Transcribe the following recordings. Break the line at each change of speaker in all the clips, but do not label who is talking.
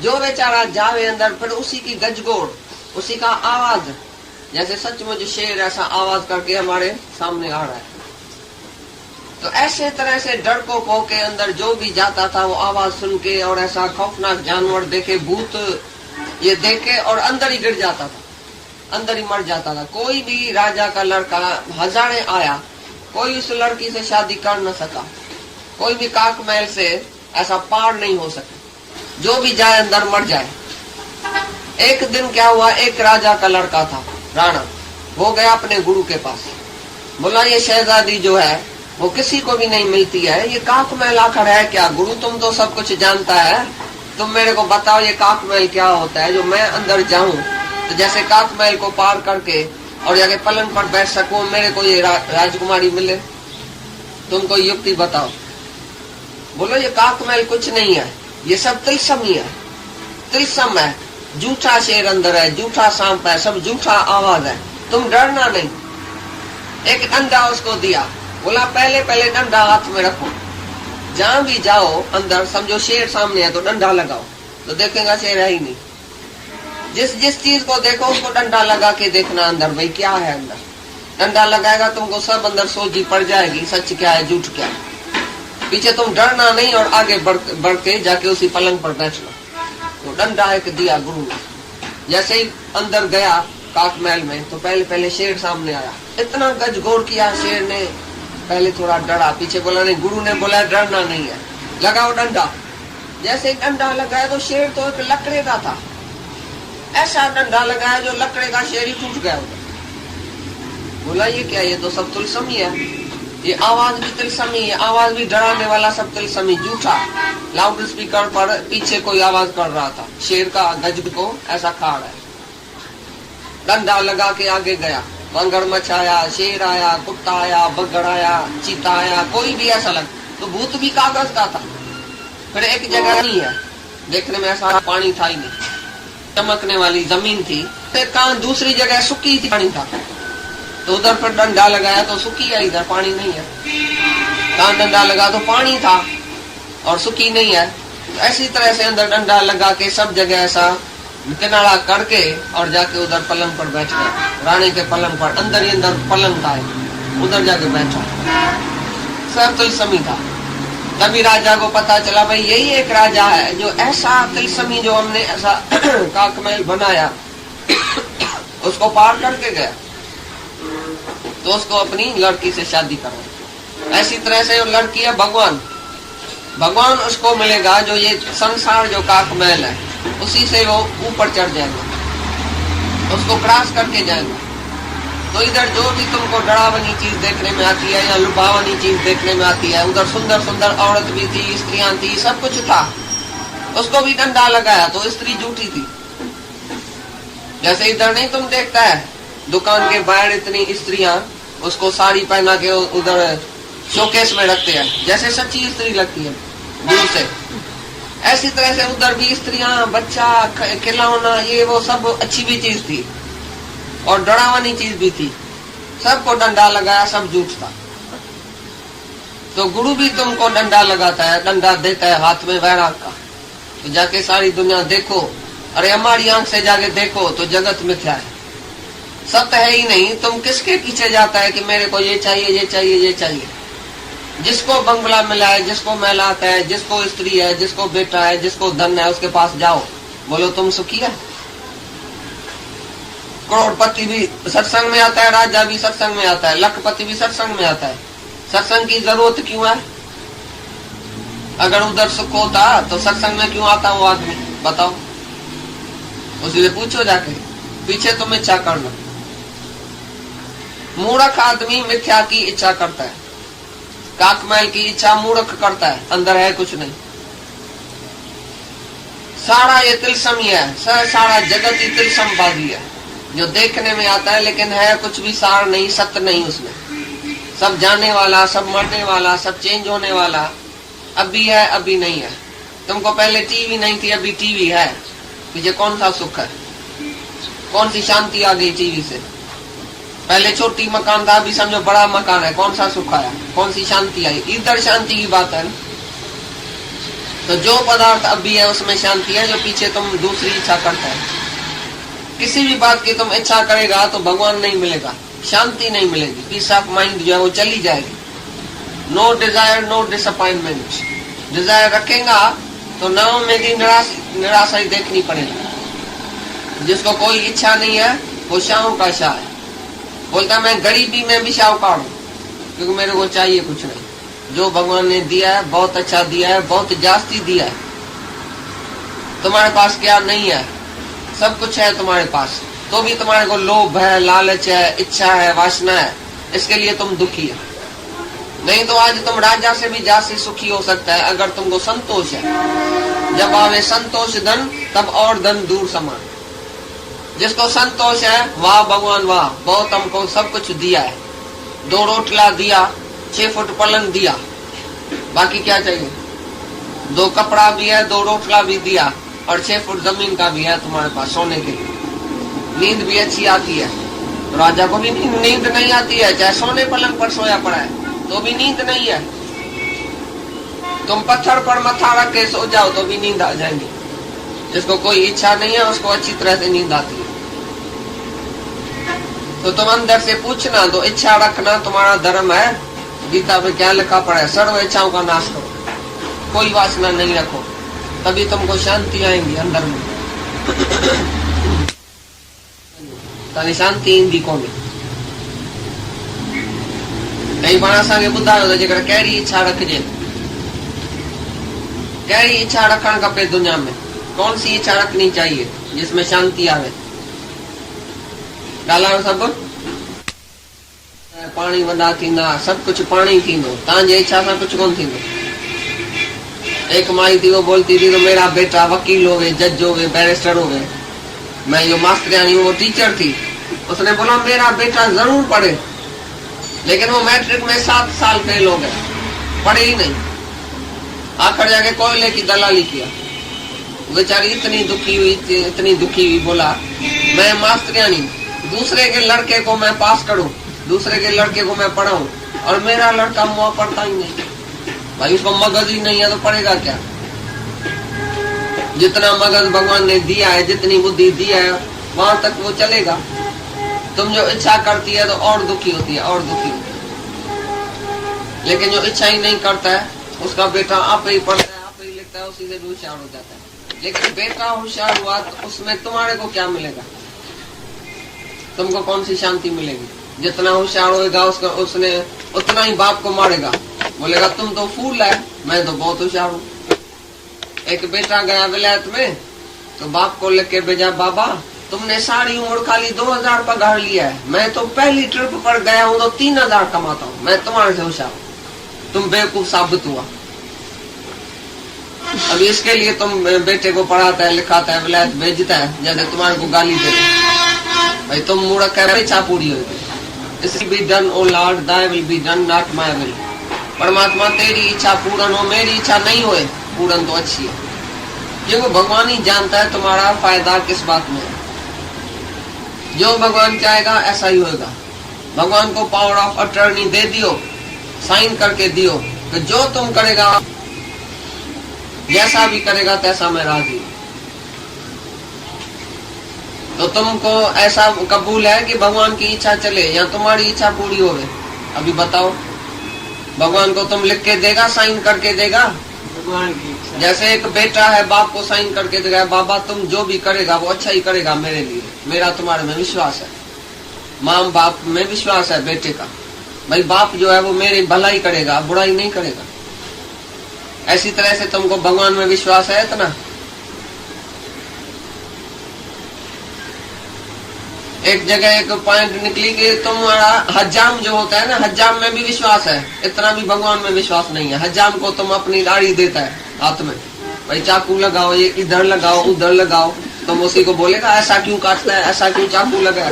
जो बेचारा जावे अंदर, फिर उसी की गजगोड़, उसी का आवाज, जैसे सचमुच शेर ऐसा आवाज करके हमारे सामने आ रहा है। तो ऐसे तरह से डरपोकों के अंदर जो भी जाता था वो आवाज सुन के और ऐसा खौफनाक जानवर देखे, भूत ये देखे और अंदर ही गिर जाता था, अंदर ही मर जाता था। कोई भी राजा का लड़का हजारे आया, कोई उस लड़की से शादी कर न सका, कोई भी काक महल से ऐसा पार नहीं हो सका, जो भी जाए अंदर मर जाए। एक दिन क्या हुआ, एक राजा का लड़का था, राणा, वो गया अपने गुरु के पास, बोला ये शहजादी जो है वो किसी को भी नहीं मिलती है, ये काक महल आखिर है क्या? गुरु तुम तो सब कुछ जानता है, तुम मेरे को बताओ ये काक महल क्या होता है, जो मैं अंदर जाऊं तो जैसे काक महल को पार करके और जाके पलंग पर बैठ सकूं, मेरे को ये राजकुमारी मिले, तुम कोई युक्ति बताओ। बोलो ये काक महल कुछ नहीं है, ये सब तिलस्म ही है, तिलस्म है, झूठा शेर अंदर है, झूठा सांप है, सब झूठा आवाज है, तुम डरना नहीं। एक डंडा उसको दिया, बोला पहले पहले डंडा हाथ में रखो, जहां भी जाओ अंदर समझो शेर सामने है तो डंडा लगाओ, तो देखेगा शेर है ही नहीं। जिस जिस चीज को देखो उसको डंडा लगा के देखना अंदर, भाई क्या है अंदर। डंडा लगाएगा तुमको सब अंदर सोझी पड़ जाएगी, सच क्या है झूठ क्या है। पीछे तुम डरना नहीं और आगे बढ़ के जाके उसी पलंग पर बैठना। तो डंडा एक दिया गुरु ने, जैसे ही अंदर गया काक महल में तो पहले पहले शेर सामने आया, इतना गजगोर किया शेर ने, पहले थोड़ा डरा, पीछे बोला नहीं, गुरु ने बोला डरना नहीं है, लगाओ डंडा। जैसे डंडा लगाया तो शेर तो एक लकड़े का था, ऐसा डंडा लगाया जो लकड़े का शेर ही टूट गया उधर। बोला ये क्या, ये तो सब तिलस्म ही है, ये आवाज भी तिलस्म ही है, आवाज भी डराने वाला सब तिलस्म ही, झूठा। लाउड स्पीकर पर पीछे कोई आवाज कर रहा था, शेर का गजब को ऐसा खा रहा है। डंडा लगा के आगे गया, मगरमच्छ आया, शेर आया, कुत्ता आया, बगड़ आया, चीता आया, कोई भी ऐसा लग, तो भूत भी कागज का था। फिर एक जगह नहीं है, देखने में ऐसा पानी था ही नहीं, चमकने वाली जमीन थी, फिर कहाँ दूसरी जगह सूखी थी, पानी था, तो उधर पर डंडा लगाया तो सूखी है, इधर पानी नहीं है। कहाँ डंडा लगा तो पानी था और सूखी नहीं है। तो ऐसी तरह से अंदर डंडा लगा के सब जगह ऐसा किनारा करके और जाके उधर पलंग पर बैठ गया, रानी के पलंग पर, अंदर ही अंदर पलंग था, उधर जाके बैठा, सब तिलस्मी था। तभी राजा को पता चला भाई यही एक राजा है जो ऐसा तिलस्मी, जो हमने ऐसा काक महल बनाया उसको पार करके गया, तो उसको अपनी लड़की से शादी करो। ऐसी तरह से लड़की है भगवान, भगवान उसको मिलेगा जो ये संसार जो काक महल है उसी से वो ऊपर चढ़ जाएगा, उसको क्रॉस करके जाएगा। तो इधर जो भी तुमको डरावनी चीज देखने में आती है या लुभावनी चीज देखने में आती है, उधर सुंदर सुंदर औरत भी थी, स्त्रियां थी, सब कुछ था। उसको भी डंडा लगाया तो स्त्री झूठी थी। जैसे इधर नहीं तुम देखता है दुकान के बाहर इतनी स्त्रियां उसको साड़ी पहना के उधर शोकेस में रखते हैं, जैसे सच्ची स्त्री लगती है दूर से, ऐसी तरह से उधर भी स्त्रियां, बच्चा, खिलौना, ये वो सब अच्छी भी चीज थी और डरावनी चीज भी थी, सबको डंडा लगाया, सब झूठ था। तो गुरु भी तुमको डंडा लगाता है, डंडा देता है हाथ में वैराग का, तो जाके सारी दुनिया देखो, अरे हमारी आंख से जाके देखो तो जगत मिथ्या है, सत्य है ही नहीं। तुम किसके पीछे जाता है कि मेरे को ये चाहिए, ये चाहिए, ये चाहिए। जिसको बंगला मिला है, जिसको महिला आता है, जिसको स्त्री है, जिसको बेटा है, जिसको धन है, उसके पास जाओ, बोलो तुम सुखी है। करोड़पति भी सत्संग में आता है, राजा भी सत्संग में आता है, लखपति भी सत्संग में आता है। सत्संग की जरूरत क्यों है? अगर उधर सुख होता तो सत्संग में क्यों आता वो आदमी, बताओ। उसी से पूछो जाके, पीछे तुम इच्छा करना। मूर्ख आदमी मिथ्या की इच्छा करता है, काक महल की इच्छा मूर्ख करता है, अंदर है कुछ नहीं। सारा ये तिलस्म ही है, सारा जगत ही तिलस्म बाजी है, जो देखने में आता है लेकिन है कुछ भी सार नहीं, सत्य नहीं उसमें। सब जाने वाला, सब मरने वाला, सब चेंज होने वाला, अभी है अभी नहीं है। तुमको पहले टीवी नहीं थी, अभी टीवी है, पीछे कौन सा सुख है, कौन सी शांति आ गई टीवी से? पहले छोटी मकान था, अभी समझो बड़ा मकान है, कौन सा सुख आया, कौन सी शांति आई? इधर शांति की बात है। तो जो पदार्थ अभी है उसमें शांति है, जो पीछे तुम दूसरी इच्छा करता है। किसी भी बात की तुम इच्छा करेगा तो भगवान नहीं मिलेगा, शांति नहीं मिलेगी, पीस ऑफ माइंड जो है वो चली जाएगी। No desire no disappointment. Desire रखेगा तो नाव में भी निराशा ही देखनी पड़ेगी। जिसको कोई इच्छा नहीं है वो शाह का शाह है। बोलता मैं गरीबी में भी शाहूकार हूँ, क्योंकि मेरे को चाहिए कुछ नहीं। जो भगवान ने दिया है बहुत अच्छा दिया है, बहुत जास्ती दिया है। तुम्हारे पास क्या नहीं है, सब कुछ है तुम्हारे पास, तो भी तुम्हारे को लोभ है, लालच है, इच्छा है, वासना है, इसके लिए तुम दुखी है। नहीं तो आज तुम राजा से भी जास्ती सुखी हो सकता है अगर तुमको संतोष है। जब आवे संतोष धन तब और धन दूर समान। जिसको संतोष है वाह भगवान वाह, बहुत हमको सब कुछ दिया है। 2 रोटला दिया, 6 फुट पलंग दिया, बाकी क्या चाहिए? 2 कपड़ा भी है, 2 रोटला भी दिया और 6 फुट जमीन का भी है तुम्हारे पास सोने के लिए। नींद भी अच्छी आती है, राजा को भी नींद नहीं आती है, चाहे सोने पलंग पर सोया पड़ा है तो भी नींद नहीं है। तुम पत्थर पर मथा रख के सो जाओ तो भी नींद आ जाएगी। जिसको कोई इच्छा नहीं है उसको अच्छी तरह से नींद आती है। तो तुम अंदर से पूछना, तो इच्छा रखना तुम्हारा धर्म है। गीता में क्या लिखा पड़ा है? सर्व इच्छाओं का नाश करो, कोई वासना नहीं रखो, तभी तुमको शांति आएंगी अंदर में। तानी शांति ईंदी कोन्हे। कई बार असांखे ॿुधायो त जेकर कहिड़ी इच्छा रखिजे, कहिड़ी इच्छा रखण खपे दुनिया में, कौन सी इच्छा रखनी चाहिए जिसमें शांति आवे? ॻाल्हायो सभु। पाणी वॾा थींदा, सब कुछ पाणी थींदो, तव्हांजी इच्छा सां कुछ कोन थींदो। एक माई थी वो बोलती थी तो मेरा बेटा वकील होवे, जज होवे, बैरिस्टर होवे। मैं जो मास्टरियानी वो टीचर थी, उसने बोला मेरा बेटा जरूर पढ़े, लेकिन वो मैट्रिक में 7 साल फेल हो गए, पढ़े ही नहीं। आखिर जाके कोयले की दलाली किया। बेचारी इतनी दुखी हुई, बोला मैं मास्टरियानी, दूसरे के लड़के को मैं पास करूं, दूसरे के लड़के को मैं पढ़ाऊं, और मेरा लड़का मुआ पढ़ता ही नहीं। भाई उसको मगज ही नहीं है तो पढ़ेगा क्या? जितना मगज भगवान ने दिया है, जितनी बुद्धि दिया है, वहां तक वो चलेगा। तुम जो इच्छा करती है तो और दुखी होती है, और दुखी होती है। लेकिन जो इच्छा ही नहीं करता है उसका बेटा आप ही पढ़ता है, आप ही लिखता है, उसी से भी होशियार हो जाता है। लेकिन बेटा होशियार हुआ तो उसमें तुम्हारे को क्या मिलेगा? तुमको कौन सी शांति मिलेगी? जितना होशियार होगा उसने उतना ही बाप को मारेगा, बोलेगा तुम तो फूल है, मैं तो बहुत होशियार हूँ। एक बेटा गया विलायत में तो बाप को लिख के भेजा, बाबा तुमने सारी उम्र खाली 2000 पगार लिया है, मैं तो पहली ट्रिप पर गया हूँ तो 3000 कमाता हूँ, मैं तुम्हारे से होशियार हूँ। तुम बेवकूफ साबित हुआ। अब इसके लिए तुम बेटे को पढ़ाता है, लिखाता है, विलायत भेजता है, जैसे तुम्हारे को गाली दे भाई तुम मूर्ख है, इच्छा पूरी होगी। This will be done, O Lord, Thy will be done, not my will. परमात्मा तेरी इच्छा पूर्ण हो, मेरी इच्छा नहीं होए, पूर्ण तो अच्छी है। क्योंकि भगवान ही जानता है तुम्हारा फायदा किस बात में है। जो भगवान चाहेगा ऐसा ही होगा। भगवान को पावर ऑफ अटर्नी दे दियो, साइन करके दियो कि जो तुम करेगा, जैसा भी करेगा तैसा मैं राजी हूं। तो तुमको ऐसा कबूल है कि भगवान की इच्छा चले या तुम्हारी इच्छा पूरी होवे? अभी बताओ, भगवान को तुम लिख के देगा, साइन करके देगा? भगवान की इच्छा। जैसे एक बेटा है, बाप को साइन करके देगा, बाबा तुम जो भी करेगा वो अच्छा ही करेगा मेरे लिए, मेरा तुम्हारे में विश्वास है। माँ बाप में विश्वास है बेटे का, भाई बाप जो है वो मेरी भलाई करेगा, बुराई नहीं करेगा। ऐसी तरह से तुमको भगवान में विश्वास है इतना? एक जगह एक पॉइंट निकली कि तुम्हारा हज्जाम जो होता है ना, हज्जाम में भी विश्वास है, इतना भी भगवान में विश्वास नहीं है। हज्जाम को तुम अपनी दाढ़ी देता है हाथ में, भाई चाकू लगाओ, ये इधर लगाओ, उधर लगाओ, तुम उसी को बोलेगा ऐसा क्यों काटता है, ऐसा क्यों चाकू लगाया?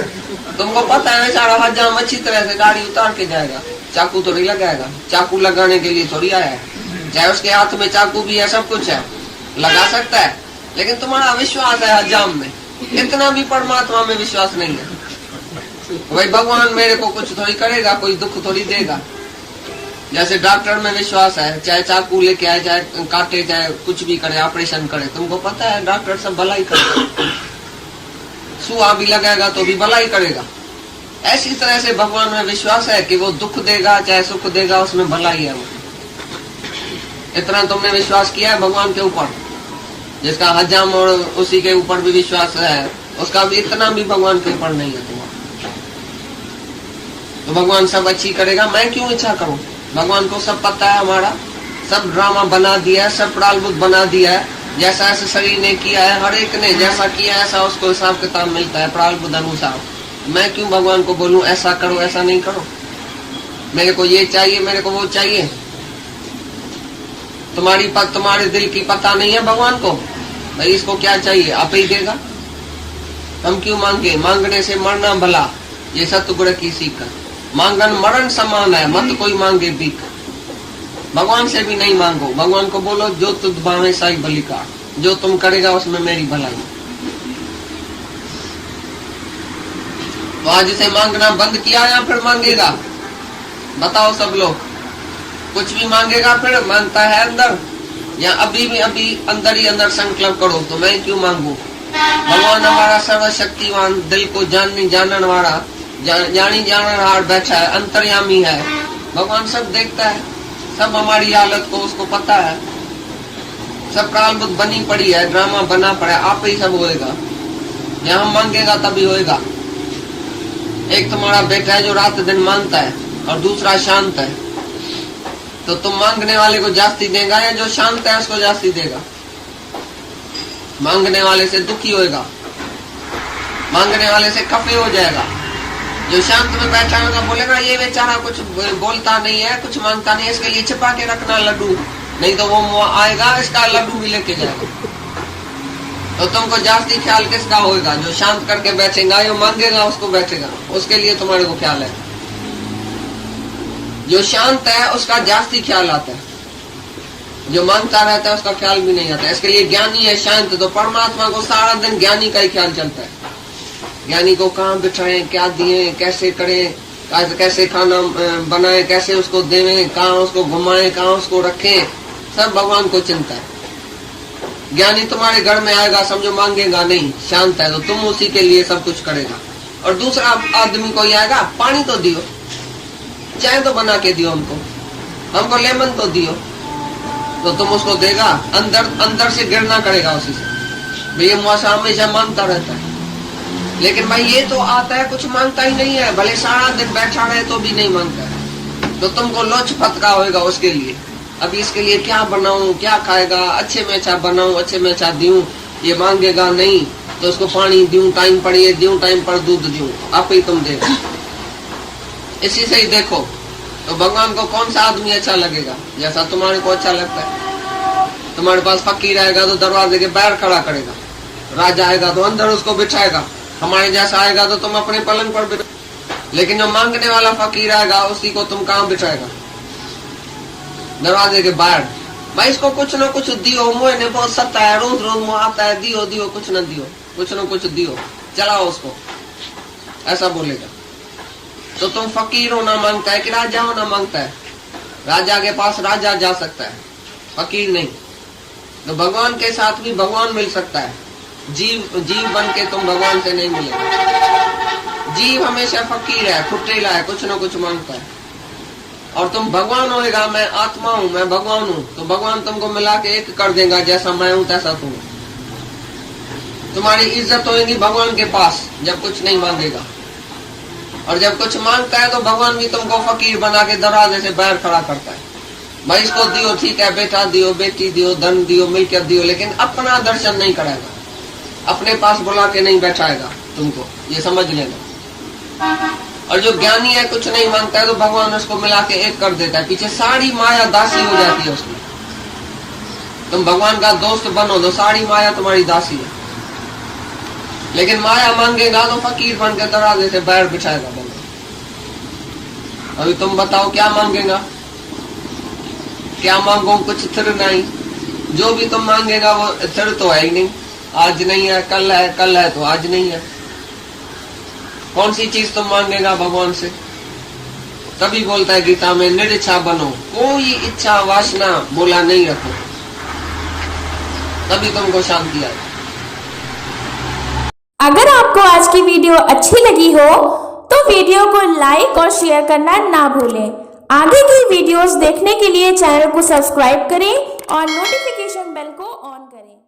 तुमको पता है बेचारा हज्जाम अच्छी तरह से दाढ़ी उतार के जाएगा, चाकू थोड़ी लगाएगा। चाकू लगाने के लिए थोड़ी आया है, चाहे उसके हाथ में चाकू भी है, सब कुछ है, लगा सकता है। लेकिन तुम्हारा विश्वास है हज्जाम में, इतना भी परमात्मा में विश्वास नहीं है। भाई भगवान मेरे को कुछ थोड़ी करेगा, कोई दुख थोड़ी देगा। जैसे डॉक्टर में विश्वास है, चाहे चाकू लेके आए, चाहे काटे, चाहे कुछ भी करे, ऑपरेशन करे, तुमको पता है डॉक्टर सब भलाई करेगा, सुआ भी लगाएगा तो भी भलाई करेगा। ऐसी तरह से भगवान में विश्वास है कि वो दुख देगा चाहे सुख देगा, उसमें भलाई है। वो इतना तुमने विश्वास किया है भगवान के ऊपर, जिसका हजाम और उसी के ऊपर भी विश्वास है, उसका भी इतना भी भगवान के ऊपर नहीं है तुम्हारा। तो भगवान सब अच्छी करेगा, मैं क्यों इच्छा करूं? भगवान को सब पता है, हमारा सब ड्रामा बना दिया है, सब प्रारब्ध बना दिया है। जैसा ऐसे शरीर ने किया है, हर एक ने जैसा किया है ऐसा उसको हिसाब किताब मिलता है प्रारब्ध अनुसार। मैं क्यों भगवान को बोलूं ऐसा करो ऐसा नहीं करो, मेरे को ये चाहिए मेरे को वो चाहिए। तुम्हारे दिल की पता नहीं है भगवान को, भाई इसको क्या चाहिए आप ही देगा, हम क्यों मांगे? मांगने से मरना भला, ये सतगुरु की सीख है। मांगन मरण समान है, मत कोई मांगे भीख। भगवान से भी नहीं मांगो, भगवान को बोलो जो तुझ भावे साई बलिकार, जो तुम करेगा उसमें मेरी भलाई। तो आज से मांगना बंद किया या फिर मांगेगा? बताओ सब लोग, कुछ भी मांगेगा फिर मांगता है अंदर, या अभी भी अभी अंदर ही अंदर संकल्प करो तो मैं क्यों मांगू? भगवान हमारा सर्वशक्तिवान, दिल को जानन वाला, जानी जानन हार बैठा है, अंतर्यामी है। भगवान सब देखता है, सब हमारी हालत को उसको पता है, सब प्रारब्ध बनी पड़ी है, ड्रामा बना पड़ा है, आप ही सब होएगा। या हम मांगेगा तभी होएगा। एक तुम्हारा बेटा है जो रात दिन मांगता है और दूसरा शांत है, तो तुम मांगने वाले को जास्ती देगा या जो शांत है उसको जास्ती देगा? मांगने वाले से दुखी होएगा, मांगने वाले से खफे हो जाएगा। जो शांत में बैठा होगा बोलेगा ये बेचारा कुछ बोलता नहीं है, कुछ मांगता नहीं है, इसके लिए छिपा के रखना लड्डू, नहीं तो वो आएगा इसका लड्डू भी लेके जाएगा। तो तुमको जास्ती ख्याल किसका होगा? जो शांत करके बैठेगा, जो मांगेगा उसको बैठेगा, उसके लिए तुम्हारे को ख्याल है। जो शांत है उसका जास्ती ख्याल आता है, जो मांगता रहता है उसका ख्याल भी नहीं आता। इसके लिए ज्ञानी है शांत, तो परमात्मा को सारा दिन ज्ञानी का ही ख्याल चलता है। ज्ञानी को कहाँ बिठाए, क्या दिए, कैसे करें, कैसे खाना बनाए, कैसे उसको देवें, कहाँ उसको घुमाएं, कहाँ उसको रखें, सब भगवान को चिंता है। ज्ञानी तुम्हारे घर में आएगा, समझो मांगेगा नहीं, शांत है, तो तुम उसी के लिए सब कुछ करेगा। और दूसरा आदमी कोई आएगा, पानी तो दियो, चाय तो बना के दियो, हमको लेमन तो दियो, तो तुम उसको देगा। अंदर से गिरना करेगा उसी से, भैया मुआसा हमेशा मांगता रहता है, लेकिन भाई ये तो आता है कुछ मांगता ही नहीं है, भले सारा दिन बैठा रहे तो भी नहीं मांगता है। तो तुमको लोच फटका होगा उसके लिए, अभी इसके लिए क्या बनाऊं, क्या खाएगा, अच्छे में अच्छा बनाऊं, अच्छे में अच्छा दूं, ये मांगेगा नहीं तो उसको पानी दूं टाइम पर, ये दूं टाइम पर, दूध दूं, आप ही तुम देगा। इसी से ही देखो तो भगवान को कौन सा आदमी अच्छा लगेगा? जैसा तुम्हारे को अच्छा लगता है। तुम्हारे पास फकीर आएगा तो दरवाजे के बाहर खड़ा करेगा, राजा आएगा तो अंदर उसको बिठाएगा, हमारे जैसा आएगा तो तुम अपने पलंग पर बिठा, लेकिन जो मांगने वाला फकीर आएगा उसी को तुम कहाँ बिठाएगा? दरवाजे के बाहर। भाई इसको कुछ न कुछ दियो, मुझे ने बहुत सत्ता है, रोज रोज मुँह आता है, दियो दियो, कुछ न दियो, कुछ न कुछ दियो, चलाओ उसको, ऐसा बोलेगा। तो तुम फकीर होना मांगता है कि राजा होना मांगता है? राजा के पास राजा जा सकता है, फकीर नहीं। तो भगवान के साथ भी भगवान मिल सकता है, जीव बन के तुम भगवान से नहीं मिलेगा। जीव हमेशा फकीर है, फुटेला है, कुछ न कुछ मांगता है। और तुम भगवान होएगा, मैं आत्मा हूँ, मैं भगवान हूँ, तो भगवान तुमको मिला के एक कर देगा, जैसा मैं हूँ तैसा तुम। तुम्हारी इज्जत होगी भगवान के पास जब कुछ नहीं मांगेगा, और जब कुछ मांगता है तो भगवान भी तुमको फकीर बना के दरवाजे से बाहर खड़ा करता है। भाई इसको दियो, ठीक है, बेटा दियो, बेटी दियो, धन दियो, मिलकियत दियो, लेकिन अपना दर्शन नहीं कराएगा, अपने पास बुला के नहीं बैठाएगा तुमको, ये समझ लेना। और जो ज्ञानी है कुछ नहीं मांगता है तो भगवान उसको मिला के एक कर देता है, पीछे सारी माया दासी हो जाती है उसकी। तुम भगवान का दोस्त बनो तो सारी माया तुम्हारी दासी है, लेकिन माया मांगेगा तो फकीर बन के दरवाजे से बाहर बिठाएगा भगवान। अभी तुम बताओ क्या मांगेगा? क्या मांगो? कुछ थिर नहीं, जो भी तुम मांगेगा वो थिर तो है ही नहीं। आज नहीं है कल है, कल है तो आज नहीं है। कौन सी चीज तुम मांगेगा भगवान से? तभी बोलता है गीता में निरिच्छा बनो, कोई इच्छा वासना बोला नहीं रखो, तभी तुमको शांति आए।
अगर आपको आज की वीडियो अच्छी लगी हो तो वीडियो को लाइक और शेयर करना ना भूलें। आगे की वीडियोस देखने के लिए चैनल को सब्सक्राइब करें और नोटिफिकेशन बेल को ऑन करें।